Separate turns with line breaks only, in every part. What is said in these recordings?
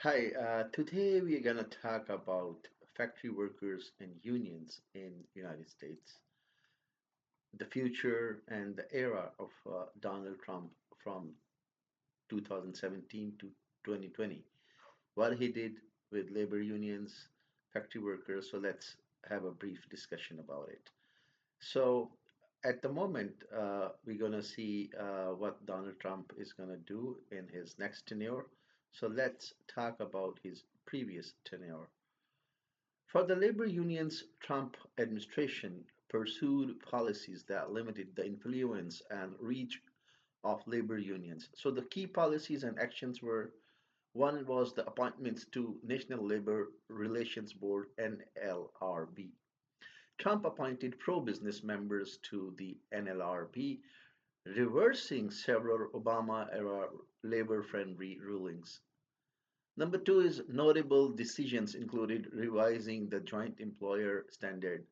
Hi, today we are going to talk about factory workers and unions in United States, the future and the era of Donald Trump from 2017 to 2020, what he did with labor unions, factory workers. So let's have a brief discussion about it. So at the moment, we're going to see what Donald Trump is going to do in his next tenure. So let's talk about his previous tenure. For the labor unions, Trump administration pursued policies that limited the influence and reach of labor unions. So the key policies and actions were one was the appointments to National Labor Relations Board NLRB. Trump appointed pro-business members to the NLRB, reversing several Obama-era labor-friendly rulings. Number two is notable decisions included revising the joint employer standard,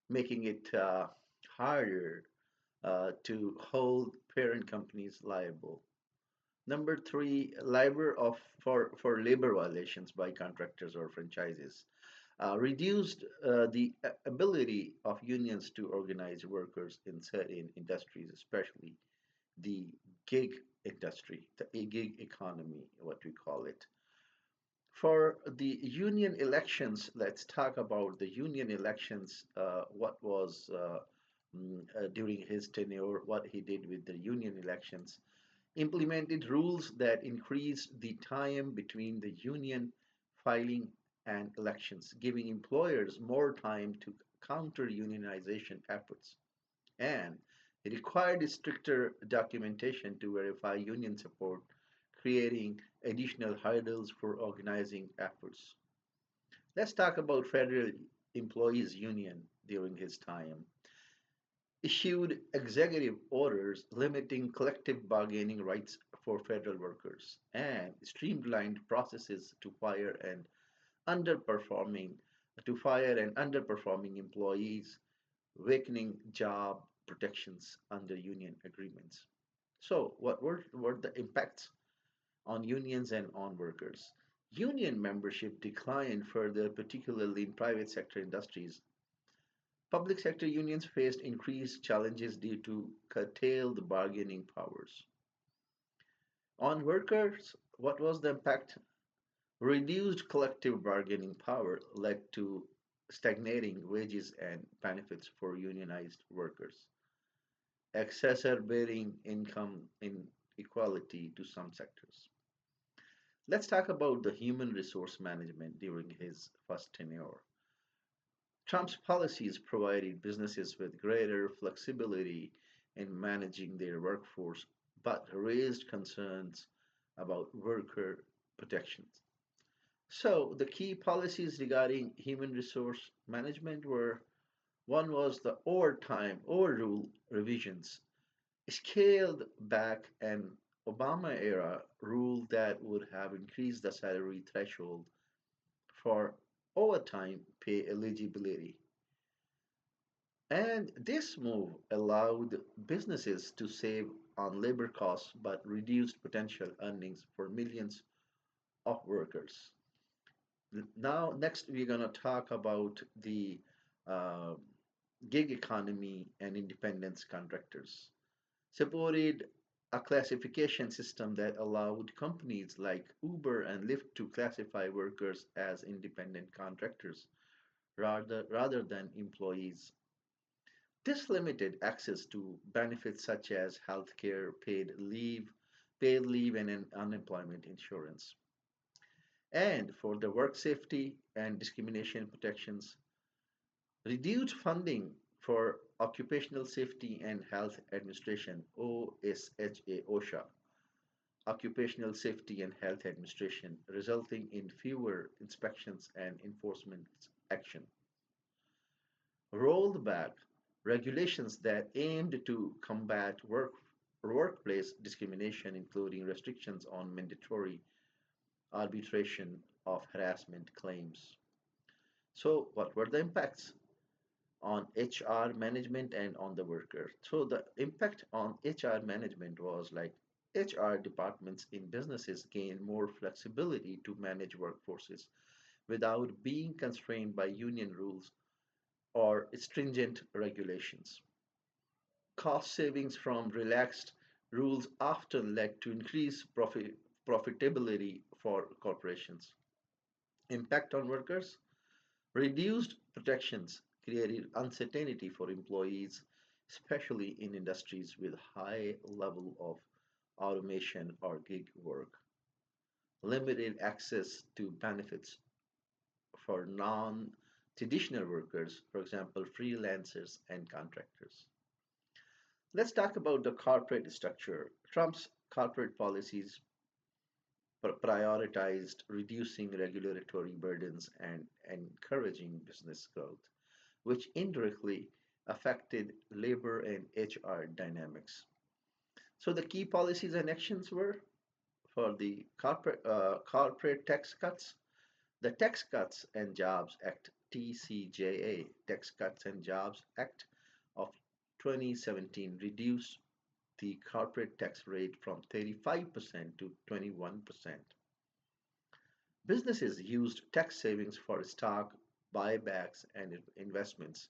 making it harder to hold parent companies liable. Number three, for labor violations by contractors or franchises, reduced the ability of unions to organize workers in certain industries, especially the gig industry, the gig economy, what we call it. For the union elections, let's talk about the union elections, what was during his tenure, what he did with the union elections. Implemented rules that increased the time between the union filing and elections, giving employers more time to counter unionization efforts. And it required stricter documentation to verify union support, creating additional hurdles for organizing efforts. Let's talk about Federal Employees Union during his time. Issued executive orders limiting collective bargaining rights for federal workers and streamlined processes underperforming underperforming employees, weakening job protections under union agreements. So, what were the impacts on unions and on workers? Union membership declined further, particularly in private sector industries. Public sector unions faced increased challenges due to curtailed bargaining powers. On workers, what was the impact? Reduced collective bargaining power led to stagnating wages and benefits for unionized workers, exacerbating income inequality to some sectors. Let's talk about the human resource management during his first tenure. Trump's policies provided businesses with greater flexibility in managing their workforce, but raised concerns about worker protections. So, the key policies regarding human resource management were one was the overrule revisions, scaled back an Obama era rule that would have increased the salary threshold for overtime pay eligibility. And this move allowed businesses to save on labor costs but reduced potential earnings for millions of workers. Now, next, we're going to talk about the uh, gig economy and independence contractors. Supported a classification system that allowed companies like Uber and Lyft to classify workers as independent contractors rather than employees. This limited access to benefits such as healthcare, paid leave, and unemployment insurance. And for the work safety and discrimination protections, reduced funding for Occupational Safety and Health Administration OSHA, Occupational Safety and Health Administration, resulting in fewer inspections and enforcement action. Rolled back regulations that aimed to combat workplace discrimination, including restrictions on mandatory arbitration of harassment claims. So, what were the impacts on HR management and on the worker? So, the impact on HR management was like HR departments in businesses gain more flexibility to manage workforces without being constrained by union rules or stringent regulations. Cost savings from relaxed rules often led to increased profitability for corporations. Impact on workers: reduced protections created uncertainty for employees, especially in industries with high level of automation or gig work. Limited access to benefits for non-traditional workers, for example, freelancers and contractors. Let's talk about the corporate structure. Trump's corporate policies prioritized reducing regulatory burdens and encouraging business growth, which indirectly affected labor and HR dynamics. So the key policies and actions were for the corporate tax cuts, the Tax Cuts and Jobs Act (TCJA), Tax Cuts and Jobs Act of 2017 reduced the corporate tax rate from 35% to 21%. Businesses used tax savings for stock buybacks and investments,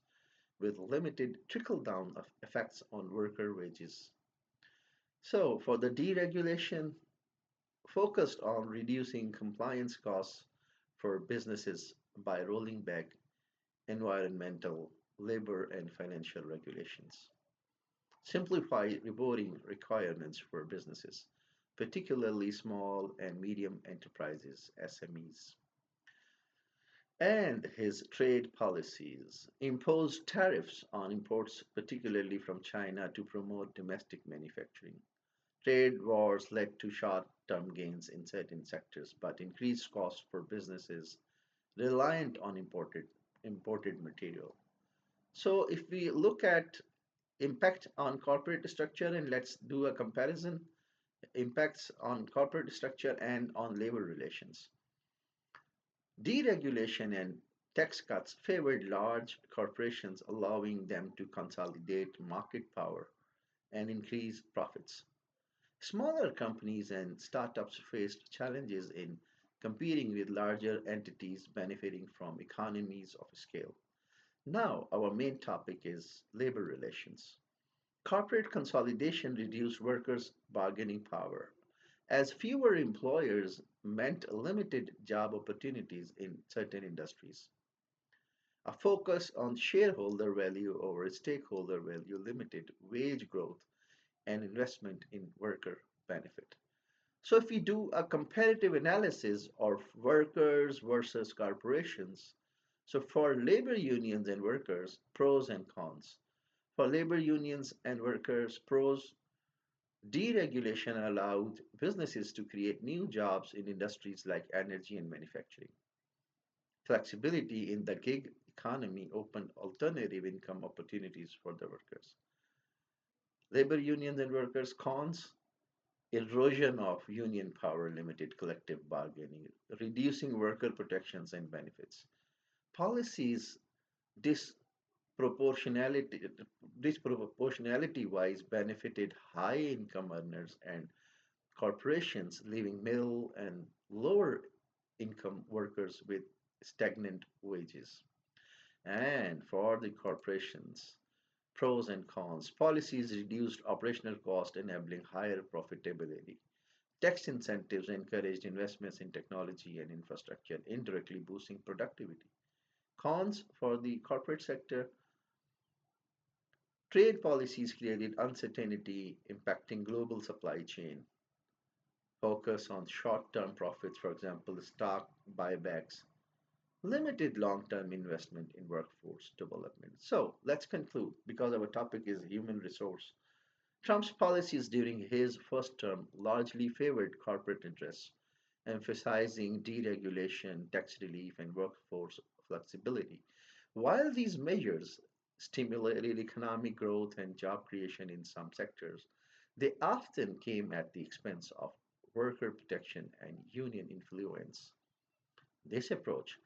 with limited trickle down effects on worker wages. So, for the deregulation, focused on reducing compliance costs for businesses by rolling back environmental, labor, and financial regulations. Simplify reporting requirements for businesses, particularly small and medium enterprises, SMEs. And his trade policies imposed tariffs on imports, particularly from China, to promote domestic manufacturing. Trade wars led to short term gains in certain sectors, but increased costs for businesses reliant on imported material. So, if we look at impact on corporate structure and let's do a comparison, impacts on corporate structure and on labor relations. Deregulation and tax cuts favored large corporations, allowing them to consolidate market power and increase profits. Smaller companies and startups faced challenges in competing with larger entities benefiting from economies of scale. Now, our main topic is labor relations. Corporate consolidation reduced workers' bargaining power, as fewer employers meant limited job opportunities in certain industries. A focus on shareholder value over stakeholder value limited wage growth and investment in worker benefit. So, if we do a comparative analysis of workers versus corporations, so for labor unions and workers, pros and cons. For labor unions and workers, pros: deregulation allowed businesses to create new jobs in industries like energy and manufacturing. Flexibility in the gig economy opened alternative income opportunities for the workers. Labor unions and workers, cons: erosion of union power limited collective bargaining, reducing worker protections and benefits. Policies disproportionality, disproportionality wise benefited high income earners and corporations, leaving middle and lower income workers with stagnant wages. And for the corporations, pros and cons. Policies reduced operational cost, enabling higher profitability. Tax incentives encouraged investments in technology and infrastructure, indirectly boosting productivity. Cons for the corporate sector: trade policies created uncertainty, impacting global supply chain. Focus on short-term profits, for example, stock buybacks, limited long-term investment in workforce development. So let's conclude because our topic is human resource. Trump's policies during his first term largely favored corporate interests, emphasizing deregulation, tax relief, and workforce flexibility. While these measures stimulated economic growth and job creation in some sectors, they often came at the expense of worker protection and union influence. This approach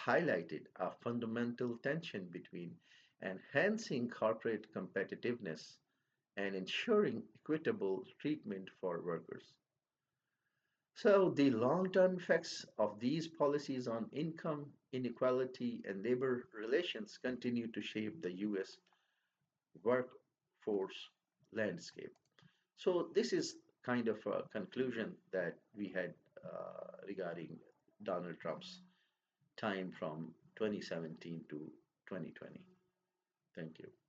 highlighted a fundamental tension between enhancing corporate competitiveness and ensuring equitable treatment for workers. So, the long term effects of these policies on income inequality and labor relations continue to shape the US workforce landscape. So, this is kind of a conclusion that we had regarding Donald Trump's time from 2017 to 2020. Thank you.